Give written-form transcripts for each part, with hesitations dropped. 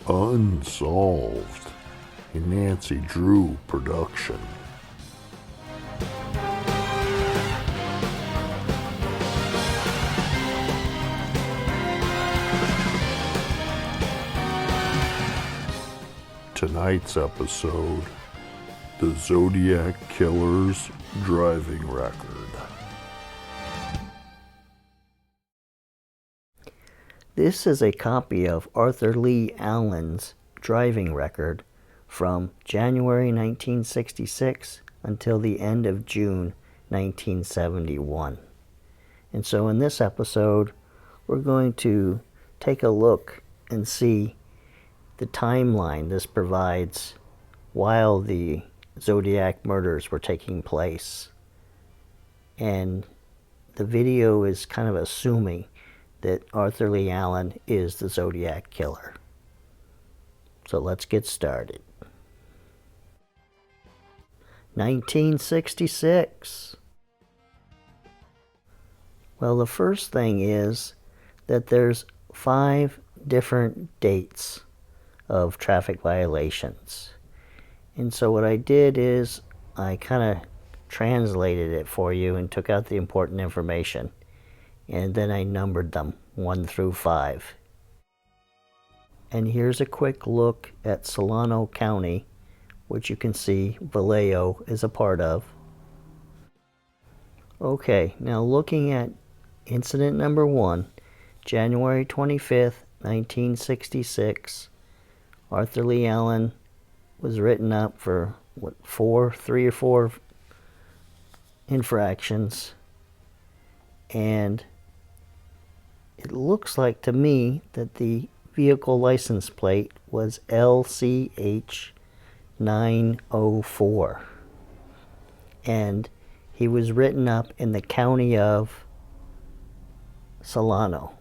Unsolved, a Nancy Drew production. Tonight's episode, the Zodiac Killer's driving record. This is a copy of Arthur Leigh Allen's driving record from January 1966 until the end of June 1971. And so in this episode, we're going to take a look and see the timeline this provides while the Zodiac murders were taking place. And the video is kind of assuming that Arthur Leigh Allen is the Zodiac Killer. So let's get started. 1966. Well, the first thing is that there's 5 different dates of traffic violations. And so what I did is I kind of translated it for you and took out the important information. And then I numbered them 1 through 5. And here's a quick look at Solano County, which you can see Vallejo is a part of. Okay, now looking at incident number 1, January 25th, 1966, Arthur Leigh Allen was written up for, 3 or 4 infractions. And it looks like to me that the vehicle license plate was LCH 904. And he was written up in the county of Solano.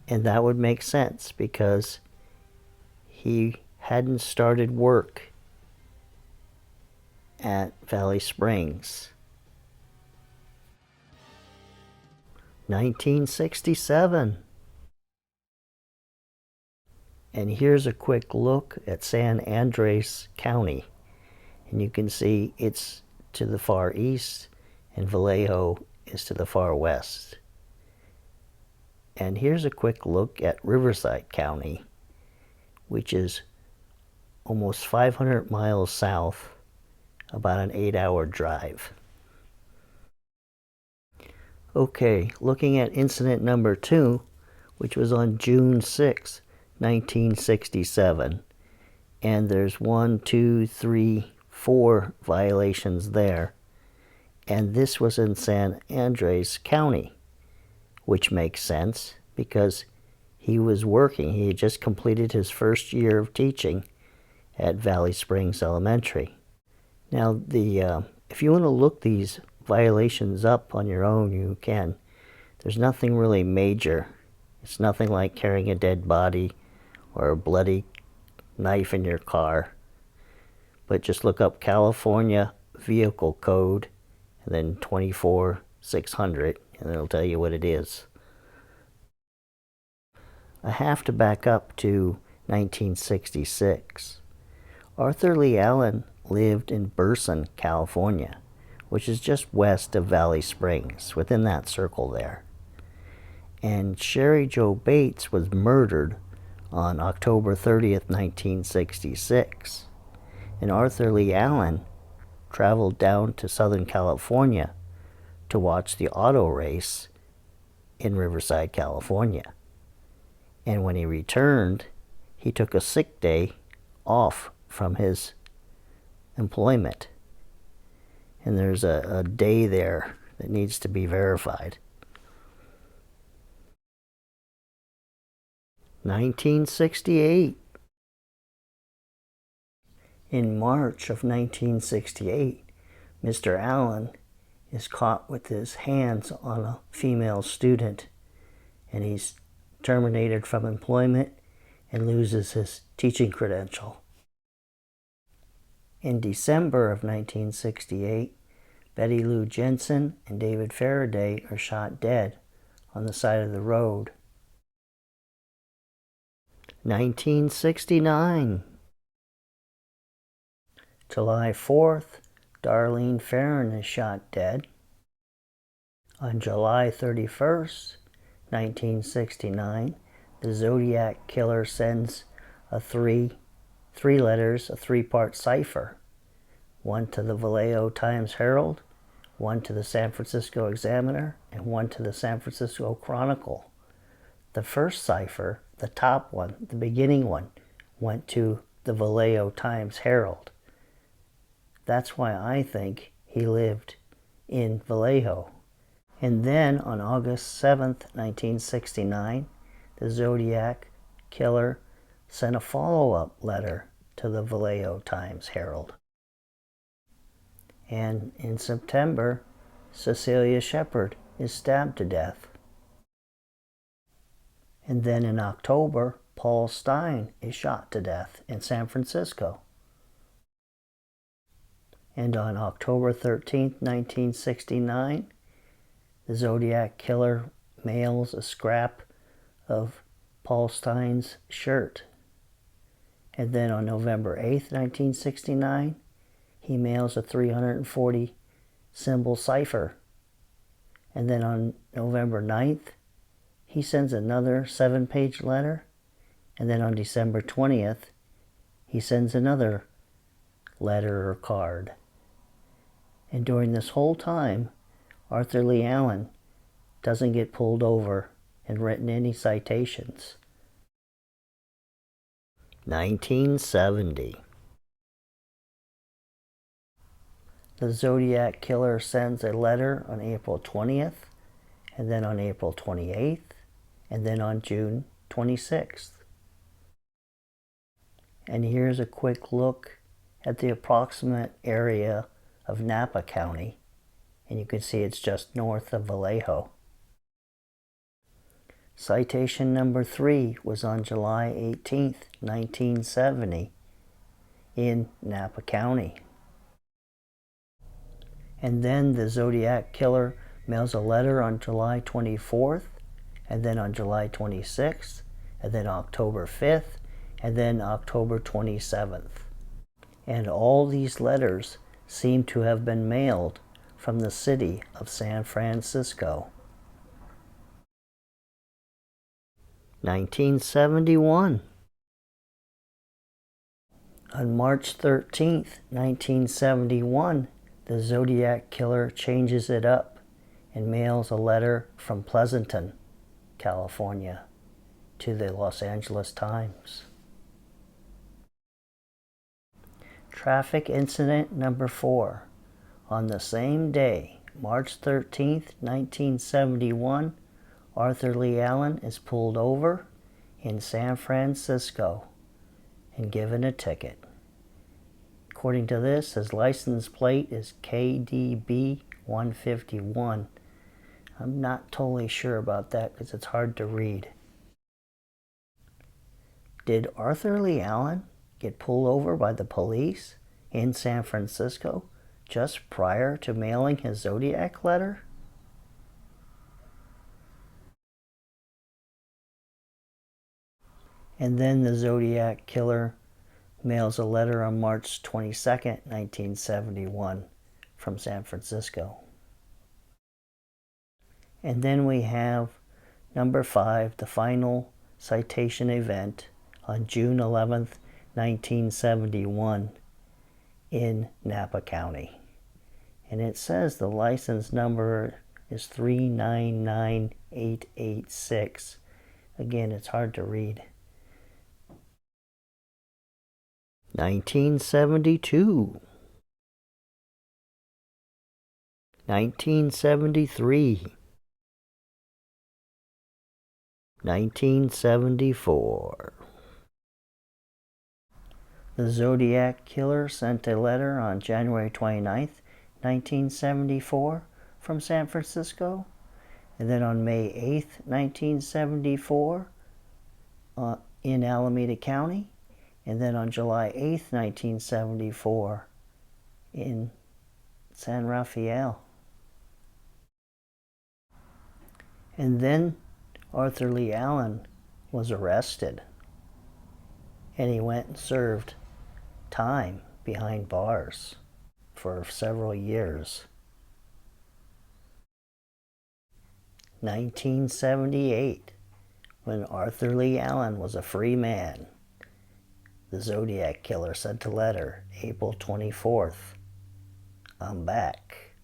And that would make sense because he hadn't started work at Valley Springs. 1967. And here's a quick look at San Andres County. And you can see it's to the far east and Vallejo is to the far west. And here's a quick look at Riverside County, which is almost 500 miles south, about an 8-hour drive. Okay, looking at incident number 2, which was on June 6, 1967. And there's 4 violations there. And this was in San Andres County, which makes sense because he was working. He had just completed his first year of teaching at Valley Springs Elementary. Now, if you want to look these violations up on your own, you can. There's nothing really major. It's nothing like carrying a dead body or a bloody knife in your car. But just look up California Vehicle Code and then 24600 and it'll tell you what it is. I have to back up to 1966. Arthur Leigh Allen lived in Burson, California, which is just west of Valley Springs, within that circle there. And Sherry Jo Bates was murdered on October 30th, 1966. And Arthur Leigh Allen traveled down to Southern California to watch the auto race in Riverside, California. And when he returned, he took a sick day off from his employment. And there's a day there that needs to be verified. 1968. In March of 1968, Mr. Allen is caught with his hands on a female student, and he's terminated from employment and loses his teaching credential. In December of 1968, Betty Lou Jensen and David Faraday are shot dead on the side of the road. 1969. July 4th, Darlene Ferrin is shot dead. On July 31st, 1969, the Zodiac Killer sends a three letters, a three-part cipher. One to the Vallejo Times-Herald, one to the San Francisco Examiner, and one to the San Francisco Chronicle. The first cipher, the top one, the beginning one, went to the Vallejo Times-Herald. That's why I think he lived in Vallejo. And then on August 7th, 1969, the Zodiac Killer sent a follow-up letter to the Vallejo Times-Herald. And in September, Cecilia Shepard is stabbed to death. And then in October, Paul Stine is shot to death in San Francisco. And on October 13th, 1969, the Zodiac Killer mails a scrap of Paul Stine's shirt. And then on November 8th, 1969, he mails a 340 symbol cipher. And then on November 9th, he sends another 7-page letter. And then on December 20th, he sends another letter or card. And during this whole time, Arthur Leigh Allen doesn't get pulled over and written any citations. 1970. The Zodiac Killer sends a letter on April 20th, and then on April 28th, and then on June 26th. And here's a quick look at the approximate area of Napa County, and you can see it's just north of Vallejo. Citation number 3 was on July 18th, 1970 in Napa County. And then the Zodiac Killer mails a letter on July 24th, and then on July 26th, and then October 5th, and then October 27th. And all these letters seem to have been mailed from the city of San Francisco. 1971. On March 13th, 1971, the Zodiac Killer changes it up and mails a letter from Pleasanton, California, to the Los Angeles Times. Traffic incident number 4. On the same day, March 13th, 1971, Arthur Leigh Allen is pulled over in San Francisco and given a ticket. According to this, his license plate is KDB 151. I'm not totally sure about that because it's hard to read. Did Arthur Leigh Allen get pulled over by the police in San Francisco just prior to mailing his Zodiac letter? And then the Zodiac Killer mails a letter on March 22nd, 1971 from San Francisco. And then we have number 5, the final citation event on June 11th, 1971 in Napa County. And it says the license number is 399886. Again, it's hard to read. 1972. 1973. 1974. The Zodiac Killer sent a letter on January 29th, 1974 from San Francisco. And then on May 8th, 1974 in Alameda County. And then on July 8th, 1974 in San Rafael. And then Arthur Leigh Allen was arrested. and he went and served time behind bars for several years. 1978, when Arthur Leigh Allen was a free man, the Zodiac Killer sent a letter, April 24th, "I'm back."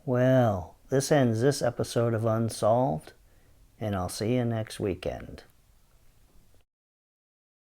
Well, this ends this episode of Unsolved, and I'll see you next weekend.